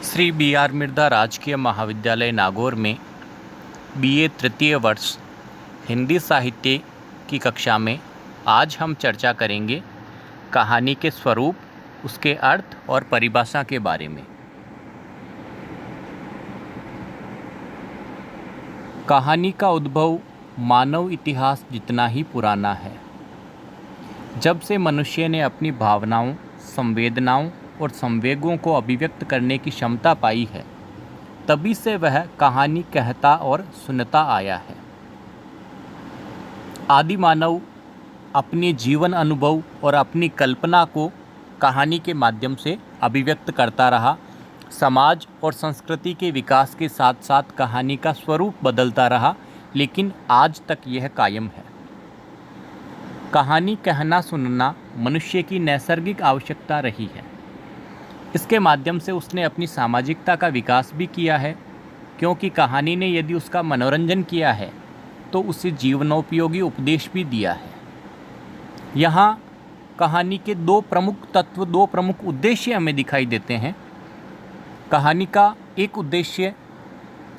Shri B.R. Mirdha राजकीय महाविद्यालय नागौर में BA तृतीय वर्ष हिंदी साहित्य की कक्षा में आज हम चर्चा करेंगे कहानी के स्वरूप, उसके अर्थ और परिभाषा के बारे में। कहानी का उद्भव मानव इतिहास जितना ही पुराना है। जब से मनुष्य ने अपनी भावनाओं, संवेदनाओं और संवेगों को अभिव्यक्त करने की क्षमता पाई है, तभी से वह कहानी कहता और सुनता आया है। आदि मानव अपने जीवन अनुभव और अपनी कल्पना को कहानी के माध्यम से अभिव्यक्त करता रहा। समाज और संस्कृति के विकास के साथ साथ कहानी का स्वरूप बदलता रहा, लेकिन आज तक यह कायम है। कहानी कहना सुनना मनुष्य की नैसर्गिक आवश्यकता रही है। इसके माध्यम से उसने अपनी सामाजिकता का विकास भी किया है, क्योंकि कहानी ने यदि उसका मनोरंजन किया है तो उसे जीवनोपयोगी उपदेश भी दिया है। यहाँ कहानी के दो प्रमुख तत्व, दो प्रमुख उद्देश्य हमें दिखाई देते हैं। कहानी का एक उद्देश्य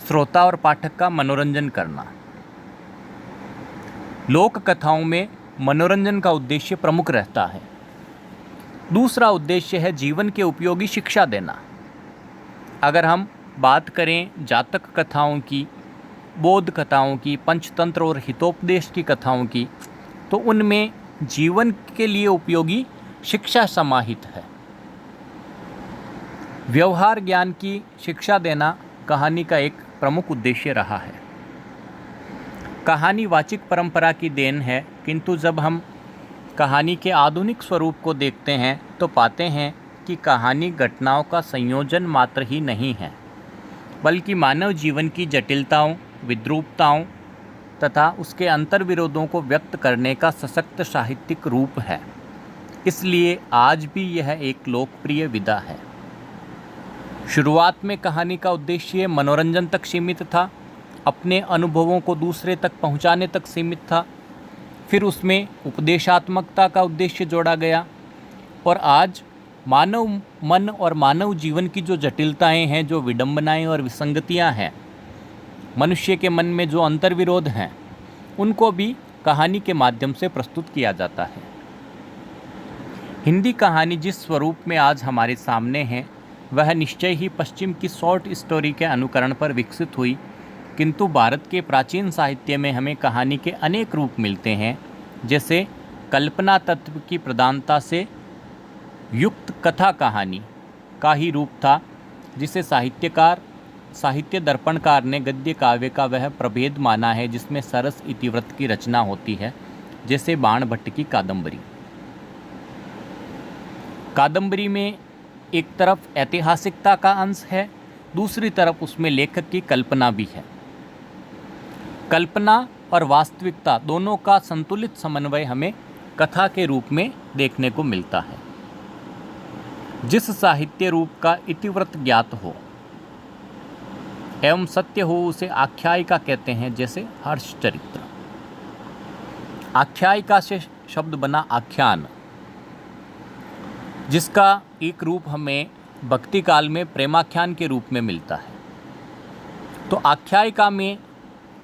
श्रोता और पाठक का मनोरंजन करना। लोक कथाओं में मनोरंजन का उद्देश्य प्रमुख रहता है। दूसरा उद्देश्य है जीवन के उपयोगी शिक्षा देना। अगर हम बात करें जातक कथाओं की, बोध कथाओं की, पंचतंत्र और हितोपदेश की कथाओं की, तो उनमें जीवन के लिए उपयोगी शिक्षा समाहित है। व्यवहार ज्ञान की शिक्षा देना कहानी का एक प्रमुख उद्देश्य रहा है। कहानी वाचिक परंपरा की देन है, किंतु जब हम कहानी के आधुनिक स्वरूप को देखते हैं तो पाते हैं कि कहानी घटनाओं का संयोजन मात्र ही नहीं है, बल्कि मानव जीवन की जटिलताओं, विद्रूपताओं तथा उसके अंतर्विरोधों को व्यक्त करने का सशक्त साहित्यिक रूप है। इसलिए आज भी यह एक लोकप्रिय विधा है। शुरुआत में कहानी का उद्देश्य मनोरंजन तक सीमित था, अपने अनुभवों को दूसरे तक पहुंचाने तक सीमित था। फिर उसमें उपदेशात्मकता का उद्देश्य जोड़ा गया, और आज मानव मन और मानव जीवन की जो जटिलताएं हैं, जो विडंबनाएं और विसंगतियां हैं, मनुष्य के मन में जो अंतर्विरोध हैं, उनको भी कहानी के माध्यम से प्रस्तुत किया जाता है। हिंदी कहानी जिस स्वरूप में आज हमारे सामने है, वह निश्चय ही पश्चिम की शॉर्ट स्टोरी के अनुकरण पर विकसित हुई, किंतु भारत के प्राचीन साहित्य में हमें कहानी के अनेक रूप मिलते हैं। जैसे कल्पना तत्व की प्रधानता से युक्त कथा कहानी का ही रूप था, जिसे साहित्य दर्पणकार ने गद्य काव्य का वह प्रभेद माना है जिसमें सरस इतिवृत्त की रचना होती है। जैसे बाण भट्ट की कादंबरी में एक तरफ ऐतिहासिकता का अंश है, दूसरी तरफ उसमें लेखक की कल्पना भी है। कल्पना और वास्तविकता दोनों का संतुलित समन्वय हमें कथा के रूप में देखने को मिलता है। जिस साहित्य रूप का इतिवृत्त ज्ञात हो एवं सत्य हो, उसे आख्यायिका कहते हैं। जैसे हर्षचरित्र, आख्यायिका से शब्द बना आख्यान, जिसका एक रूप हमें भक्ति काल में प्रेमाख्यान के रूप में मिलता है। तो आख्यायिका में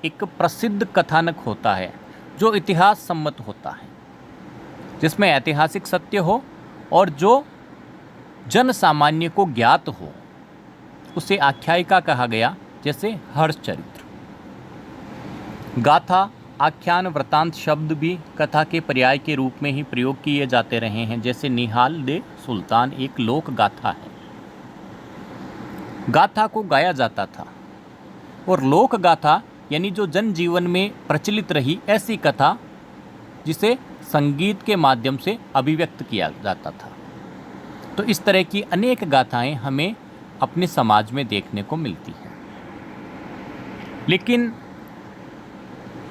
एक प्रसिद्ध कथानक होता है जो इतिहास सम्मत होता है, जिसमें ऐतिहासिक सत्य हो और जो जन सामान्य को ज्ञात हो, उसे आख्यायिका कहा गया। जैसे हर्षचरित्र। गाथा, आख्यान, वृतांत शब्द भी कथा के पर्याय के रूप में ही प्रयोग किए जाते रहे हैं। जैसे निहाल दे सुल्तान एक लोक गाथा है। गाथा को गाया जाता था, और लोक गाथा यानी जो जन जीवन में प्रचलित रही ऐसी कथा, जिसे संगीत के माध्यम से अभिव्यक्त किया जाता था। तो इस तरह की अनेक गाथाएं हमें अपने समाज में देखने को मिलती हैं। लेकिन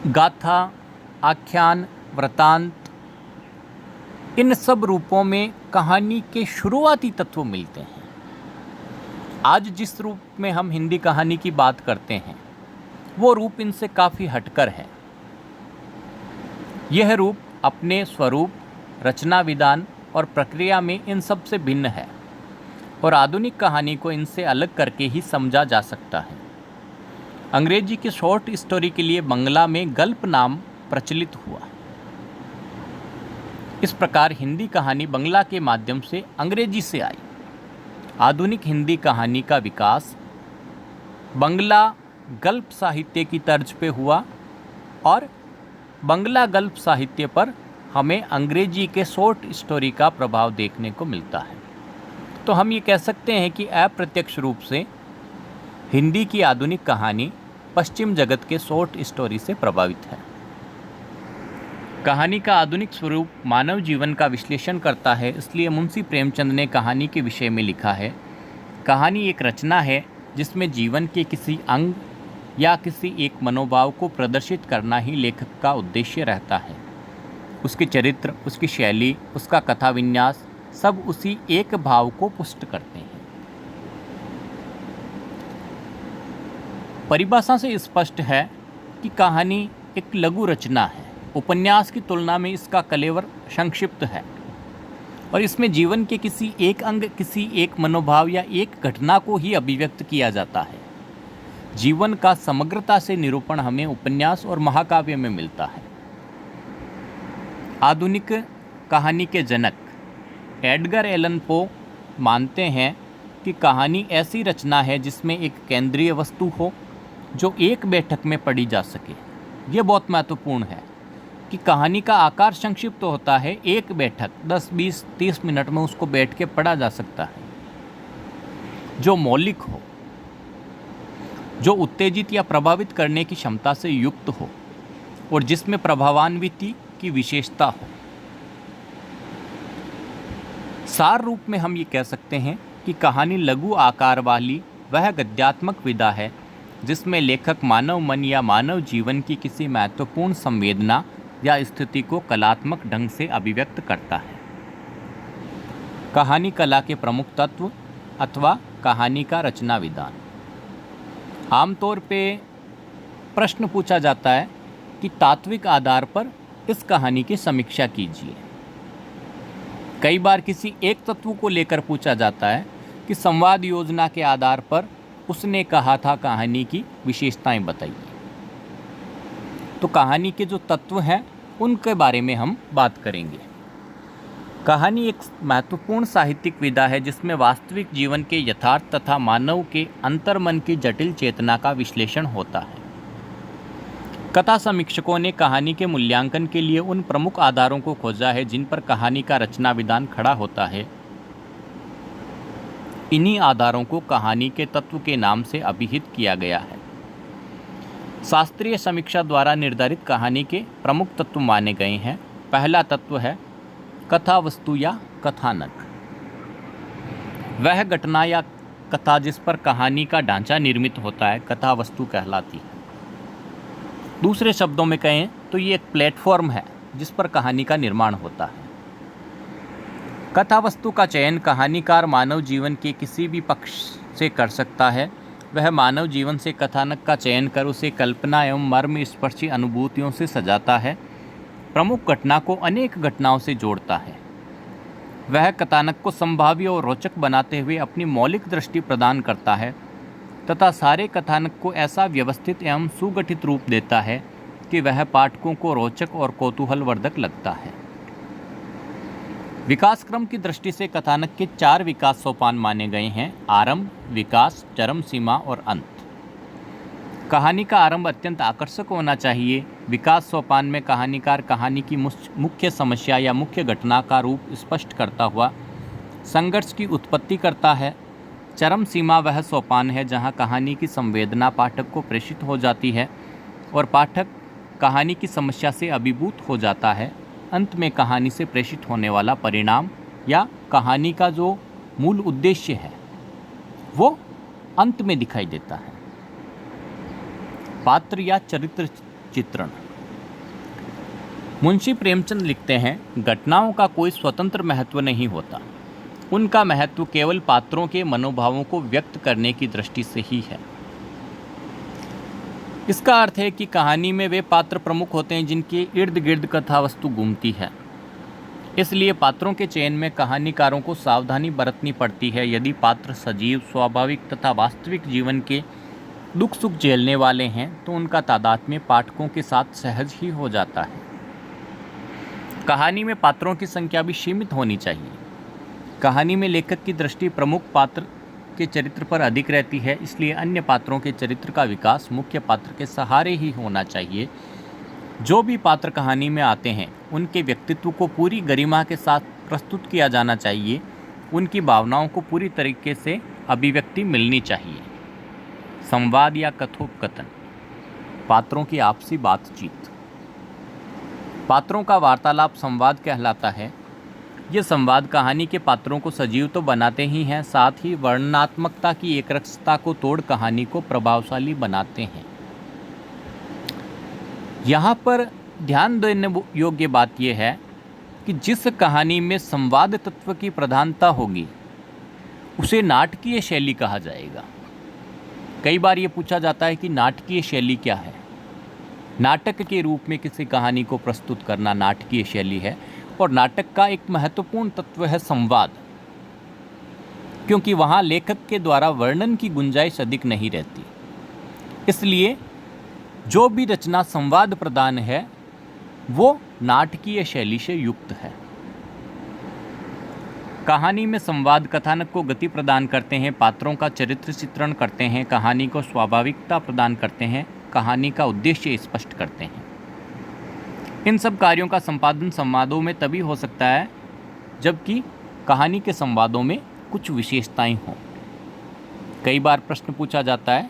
गाथा, आख्यान, वृतांत, इन सब रूपों में कहानी के शुरुआती तत्व मिलते हैं। आज जिस रूप में हम हिंदी कहानी की बात करते हैं, वो रूप इनसे काफ़ी हटकर है। यह रूप अपने स्वरूप, रचना विधान और प्रक्रिया में इन सब से भिन्न है। और आधुनिक कहानी को इनसे अलग करके ही समझा जा सकता है। अंग्रेजी की शॉर्ट स्टोरी के लिए बंगला में गल्प नाम प्रचलित हुआ। इस प्रकार हिंदी कहानी बंगला के माध्यम से अंग्रेजी से आई। आधुनिक हिंदी कहानी का विकास बंगला गल्प साहित्य की तर्ज पे हुआ और बंगला गल्प साहित्य पर हमें अंग्रेजी के शॉर्ट स्टोरी का प्रभाव देखने को मिलता है। तो हम ये कह सकते हैं कि अप्रत्यक्ष रूप से हिंदी की आधुनिक कहानी पश्चिम जगत के शॉर्ट स्टोरी से प्रभावित है। कहानी का आधुनिक स्वरूप मानव जीवन का विश्लेषण करता है, इसलिए मुंशी प्रेमचंद ने कहानी के विषय में लिखा है, कहानी एक रचना है जिसमें जीवन के किसी अंग या किसी एक मनोभाव को प्रदर्शित करना ही लेखक का उद्देश्य रहता है। उसके चरित्र, उसकी शैली, उसका कथा विन्यास सब उसी एक भाव को पुष्ट करते हैं। परिभाषा से स्पष्ट है कि कहानी एक लघु रचना है। उपन्यास की तुलना में इसका कलेवर संक्षिप्त है और इसमें जीवन के किसी एक अंग, किसी एक मनोभाव या एक घटना को ही अभिव्यक्त किया जाता है। जीवन का समग्रता से निरूपण हमें उपन्यास और महाकाव्य में मिलता है। आधुनिक कहानी के जनक एडगर एलन पो मानते हैं कि कहानी ऐसी रचना है जिसमें एक केंद्रीय वस्तु हो जो एक बैठक में पढ़ी जा सके। ये बहुत महत्वपूर्ण है कि कहानी का आकार संक्षिप्त होता है। एक बैठक 10, 20, 30 मिनट में उसको बैठ के पढ़ा जा सकता है। जो मौलिक हो, जो उत्तेजित या प्रभावित करने की क्षमता से युक्त हो और जिसमें प्रभावान्विति की विशेषता हो। सार रूप में हम ये कह सकते हैं कि कहानी लघु आकार वाली वह गद्यात्मक विधा है जिसमें लेखक मानव मन या मानव जीवन की किसी महत्वपूर्ण संवेदना या स्थिति को कलात्मक ढंग से अभिव्यक्त करता है। कहानी कला के प्रमुख तत्व अथवा कहानी का रचना विधान। आमतौर पे प्रश्न पूछा जाता है कि तात्विक आधार पर इस कहानी की समीक्षा कीजिए। कई बार किसी एक तत्व को लेकर पूछा जाता है कि संवाद योजना के आधार पर उसने कहा था कहानी की विशेषताएं बताइए। तो कहानी के जो तत्व हैं उनके बारे में हम बात करेंगे। कहानी एक महत्वपूर्ण साहित्यिक विधा है जिसमें वास्तविक जीवन के यथार्थ तथा मानव के अंतर्मन की जटिल चेतना का विश्लेषण होता है। कथा समीक्षकों ने कहानी के मूल्यांकन के लिए उन प्रमुख आधारों को खोजा है जिन पर कहानी का रचना विधान खड़ा होता है। इन्हीं आधारों को कहानी के तत्व के नाम से अभिहित किया गया है। शास्त्रीय समीक्षा द्वारा निर्धारित कहानी के प्रमुख तत्व माने गए हैं। पहला तत्व है कथा वस्तु या कथानक। वह घटना या कथा जिस पर कहानी का ढांचा निर्मित होता है कथा वस्तु कहलाती है। दूसरे शब्दों में कहें तो ये एक प्लेटफॉर्म है जिस पर कहानी का निर्माण होता है। कथा वस्तु का चयन कहानीकार मानव जीवन के किसी भी पक्ष से कर सकता है। वह मानव जीवन से कथानक का चयन कर उसे कल्पना एवं मर्म स्पर्शी अनुभूतियों से सजाता है। प्रमुख घटना को अनेक घटनाओं से जोड़ता है। वह कथानक को संभाव्य और रोचक बनाते हुए अपनी मौलिक दृष्टि प्रदान करता है तथा सारे कथानक को ऐसा व्यवस्थित एवं सुगठित रूप देता है कि वह पाठकों को रोचक और कौतूहलवर्धक लगता है। विकास क्रम की दृष्टि से कथानक के 4 विकास सोपान माने गए हैं: आरंभ, विकास, चरम सीमा और अंत। कहानी का आरंभ अत्यंत आकर्षक होना चाहिए। विकास सोपान में कहानीकार कहानी की मुख्य समस्या या मुख्य घटना का रूप स्पष्ट करता हुआ संघर्ष की उत्पत्ति करता है। चरम सीमा वह सोपान है जहां कहानी की संवेदना पाठक को प्रेषित हो जाती है और पाठक कहानी की समस्या से अभिभूत हो जाता है। अंत में कहानी से प्रेषित होने वाला परिणाम या कहानी का जो मूल उद्देश्य है वो अंत में दिखाई देता है। पात्र या चरित्र चित्रण। मुंशी प्रेमचंद लिखते हैं, घटनाओं का कोई स्वतंत्र महत्व नहीं होता। उनका महत्व केवल पात्रों के मनोभावों को व्यक्त करने की दृष्टि से ही है। इसका अर्थ है कि कहानी में वे पात्र प्रमुख होते हैं जिनके इर्द गिर्द कथा वस्तु घूमती है। इसलिए पात्रों के चयन में कहानीकारों को सावधानी बरतनी पड़ती है। यदि पात्र सजीव, स्वाभाविक तथा वास्तविक जीवन के दुख सुख झेलने वाले हैं तो उनका तादात्म्य पाठकों के साथ सहज ही हो जाता है। कहानी में पात्रों की संख्या भी सीमित होनी चाहिए। कहानी में लेखक की दृष्टि प्रमुख पात्र के चरित्र पर अधिक रहती है, इसलिए अन्य पात्रों के चरित्र का विकास मुख्य पात्र के सहारे ही होना चाहिए। जो भी पात्र कहानी में आते हैं उनके व्यक्तित्व को पूरी गरिमा के साथ प्रस्तुत किया जाना चाहिए। उनकी भावनाओं को पूरी तरीके से अभिव्यक्ति मिलनी चाहिए। संवाद या कथोपकथन, पात्रों की आपसी बातचीत। पात्रों का वार्तालाप संवाद कहलाता है। ये संवाद कहानी के पात्रों को सजीव तो बनाते ही हैं, साथ ही वर्णनात्मकता की एकरसता को तोड़ कहानी को प्रभावशाली बनाते हैं। यहाँ पर ध्यान देने योग्य बात यह है कि जिस कहानी में संवाद तत्व की प्रधानता होगी उसे नाटकीय शैली कहा जाएगा। कई बार ये पूछा जाता है कि नाटकीय शैली क्या है। नाटक के रूप में किसी कहानी को प्रस्तुत करना नाटकीय शैली है, और नाटक का एक महत्वपूर्ण तत्व है संवाद, क्योंकि वहाँ लेखक के द्वारा वर्णन की गुंजाइश अधिक नहीं रहती। इसलिए जो भी रचना संवाद प्रदान है वो नाटकीय शैली से युक्त है। कहानी में संवाद कथानक को गति प्रदान करते हैं, पात्रों का चरित्र चित्रण करते हैं, कहानी को स्वाभाविकता प्रदान करते हैं, कहानी का उद्देश्य स्पष्ट करते हैं। इन सब कार्यों का संपादन संवादों में तभी हो सकता है जबकि कहानी के संवादों में कुछ विशेषताएं हों। कई बार प्रश्न पूछा जाता है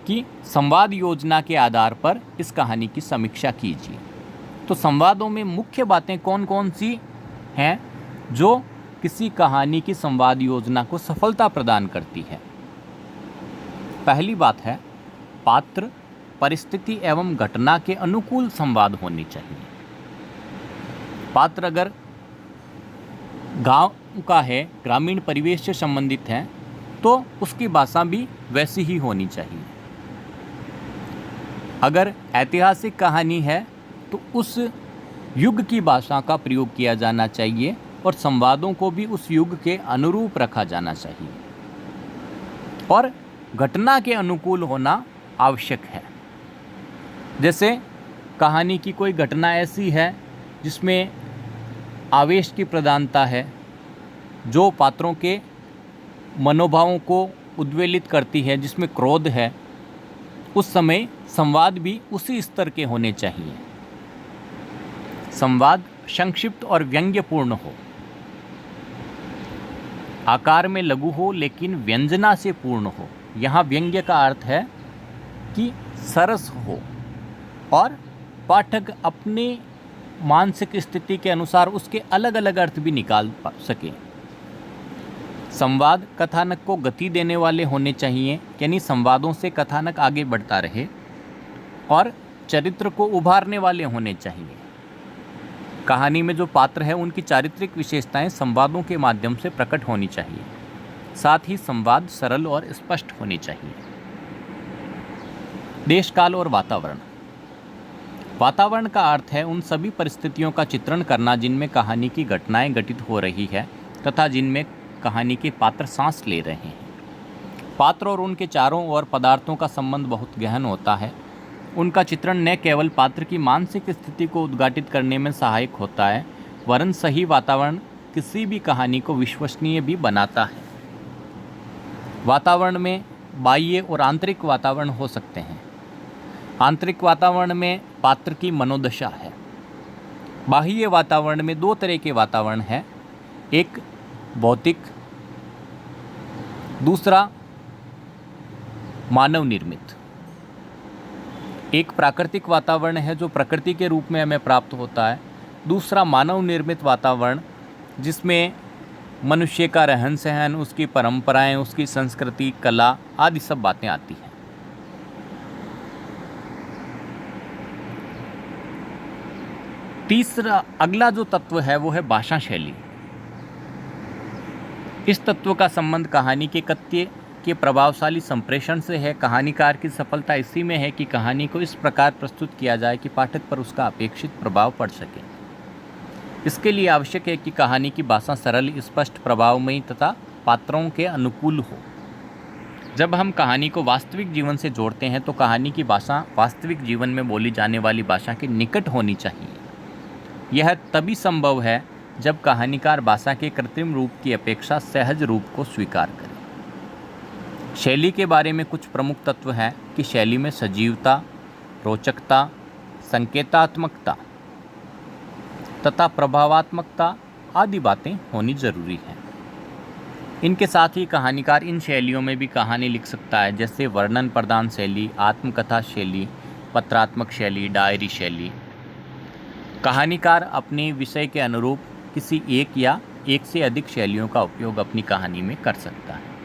कि संवाद योजना के आधार पर इस कहानी की समीक्षा कीजिए। तो संवादों में मुख्य बातें कौन कौन सी हैं जो किसी कहानी की संवाद योजना को सफलता प्रदान करती है? पहली बात है, पात्र, परिस्थिति एवं घटना के अनुकूल संवाद होनी चाहिए। पात्र अगर गांव का है, ग्रामीण परिवेश से संबंधित है, तो उसकी भाषा भी वैसी ही होनी चाहिए। अगर ऐतिहासिक कहानी है तो उस युग की भाषा का प्रयोग किया जाना चाहिए और संवादों को भी उस युग के अनुरूप रखा जाना चाहिए, और घटना के अनुकूल होना आवश्यक है। जैसे कहानी की कोई घटना ऐसी है जिसमें आवेश की प्रधानता है, जो पात्रों के मनोभावों को उद्वेलित करती है, जिसमें क्रोध है, उस समय संवाद भी उसी स्तर के होने चाहिए। संवाद संक्षिप्त और व्यंग्यपूर्ण हो, आकार में लघु हो लेकिन व्यंजना से पूर्ण हो। यहाँ व्यंग्य का अर्थ है कि सरस हो और पाठक अपने मानसिक स्थिति के अनुसार उसके अलग अलग अर्थ भी निकाल सके। संवाद कथानक को गति देने वाले होने चाहिए, यानी संवादों से कथानक आगे बढ़ता रहे, और चरित्र को उभारने वाले होने चाहिए। कहानी में जो पात्र है उनकी चारित्रिक विशेषताएं संवादों के माध्यम से प्रकट होनी चाहिए। साथ ही संवाद सरल और स्पष्ट होने चाहिए। देश काल और वातावरण। वातावरण का अर्थ है उन सभी परिस्थितियों का चित्रण करना जिनमें कहानी की घटनाएं घटित हो रही है तथा जिनमें कहानी के पात्र सांस ले रहे हैं। पात्र और उनके चारों ओर पदार्थों का संबंध बहुत गहन होता है। उनका चित्रण न केवल पात्र की मानसिक स्थिति को उद्घाटित करने में सहायक होता है, वरन सही वातावरण किसी भी कहानी को विश्वसनीय भी बनाता है। वातावरण में बाह्य और आंतरिक वातावरण हो सकते हैं। आंतरिक वातावरण में पात्र की मनोदशा है। बाह्य वातावरण में दो तरह के वातावरण हैं, एक भौतिक, दूसरा मानव निर्मित। एक प्राकृतिक वातावरण है जो प्रकृति के रूप में हमें प्राप्त होता है, दूसरा मानव निर्मित वातावरण जिसमें मनुष्य का रहन सहन, उसकी परंपराएं, उसकी संस्कृति, कला आदि सब बातें आती हैं। तीसरा अगला जो तत्व है वो है भाषा शैली। इस तत्व का संबंध कहानी के कथ्य के प्रभावशाली संप्रेषण से है। कहानीकार की सफलता इसी में है कि कहानी को इस प्रकार प्रस्तुत किया जाए कि पाठक पर उसका अपेक्षित प्रभाव पड़ सके। इसके लिए आवश्यक है कि कहानी की भाषा सरल, स्पष्ट, प्रभावमयी तथा पात्रों के अनुकूल हो। जब हम कहानी को वास्तविक जीवन से जोड़ते हैं तो कहानी की भाषा वास्तविक जीवन में बोली जाने वाली भाषा के निकट होनी चाहिए। यह तभी संभव है जब कहानीकार भाषा के कृत्रिम रूप की अपेक्षा सहज रूप को स्वीकार करे। शैली के बारे में कुछ प्रमुख तत्व हैं कि शैली में सजीवता, रोचकता, संकेतात्मकता तथा प्रभावात्मकता आदि बातें होनी जरूरी हैं। इनके साथ ही कहानीकार इन शैलियों में भी कहानी लिख सकता है, जैसे वर्णन प्रधान शैली, आत्मकथा शैली, पत्रात्मक शैली, डायरी शैली। कहानीकार अपने विषय के अनुरूप किसी एक या एक से अधिक शैलियों का उपयोग अपनी कहानी में कर सकता है।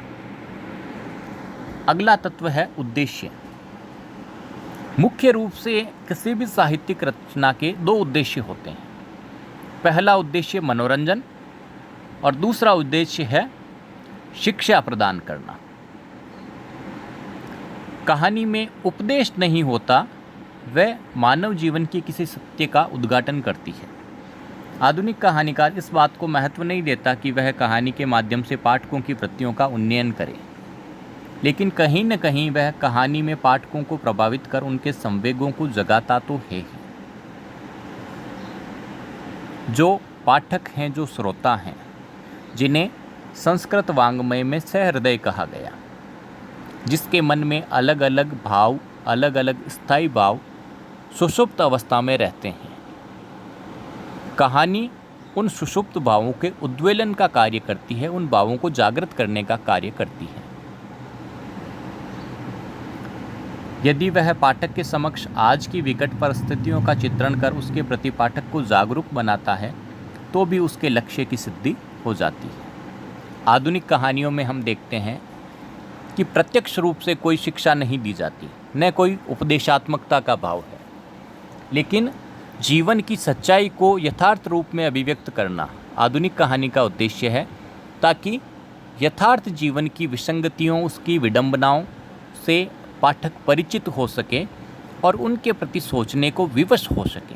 अगला तत्व है उद्देश्य। मुख्य रूप से किसी भी साहित्यिक रचना के दो उद्देश्य होते हैं। पहला उद्देश्य मनोरंजन और दूसरा उद्देश्य है शिक्षा प्रदान करना। कहानी में उपदेश नहीं होता, वह मानव जीवन की किसी सत्य का उद्घाटन करती है। आधुनिक कहानीकार इस बात को महत्व नहीं देता कि वह कहानी के माध्यम से पाठकों की वृत्तियों का उन्नयन करे, लेकिन कहीं न कहीं वह कहानी में पाठकों को प्रभावित कर उनके संवेगों को जगाता तो है ही। जो पाठक हैं, जो श्रोता हैं, जिन्हें संस्कृत वाङ्मय में सहृदय कहा गया, जिसके मन में अलग अलग भाव, अलग अलग स्थायी भाव सुषुप्त अवस्था में रहते हैं। कहानी उन सुषुप्त भावों के उद्वेलन का कार्य करती है, उन भावों को जागृत करने का कार्य करती है। यदि वह पाठक के समक्ष आज की विकट परिस्थितियों का चित्रण कर उसके प्रति पाठक को जागरूक बनाता है, तो भी उसके लक्ष्य की सिद्धि हो जाती है। आधुनिक कहानियों में हम देखते हैं कि प्रत्यक्ष रूप से कोई शिक्षा नहीं दी जाती, न कोई उपदेशात्मकता का भाव है, लेकिन जीवन की सच्चाई को यथार्थ रूप में अभिव्यक्त करना आधुनिक कहानी का उद्देश्य है, ताकि यथार्थ जीवन की विसंगतियों, उसकी विडंबनाओं से पाठक परिचित हो सके और उनके प्रति सोचने को विवश हो सके।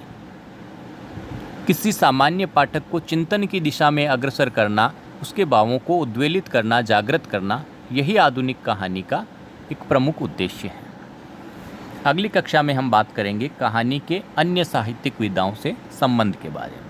किसी सामान्य पाठक को चिंतन की दिशा में अग्रसर करना, उसके भावों को उद्वेलित करना, जागृत करना, यही आधुनिक कहानी का एक प्रमुख उद्देश्य है। अगली कक्षा में हम बात करेंगे कहानी के अन्य साहित्यिक विधाओं से संबंध के बारे में।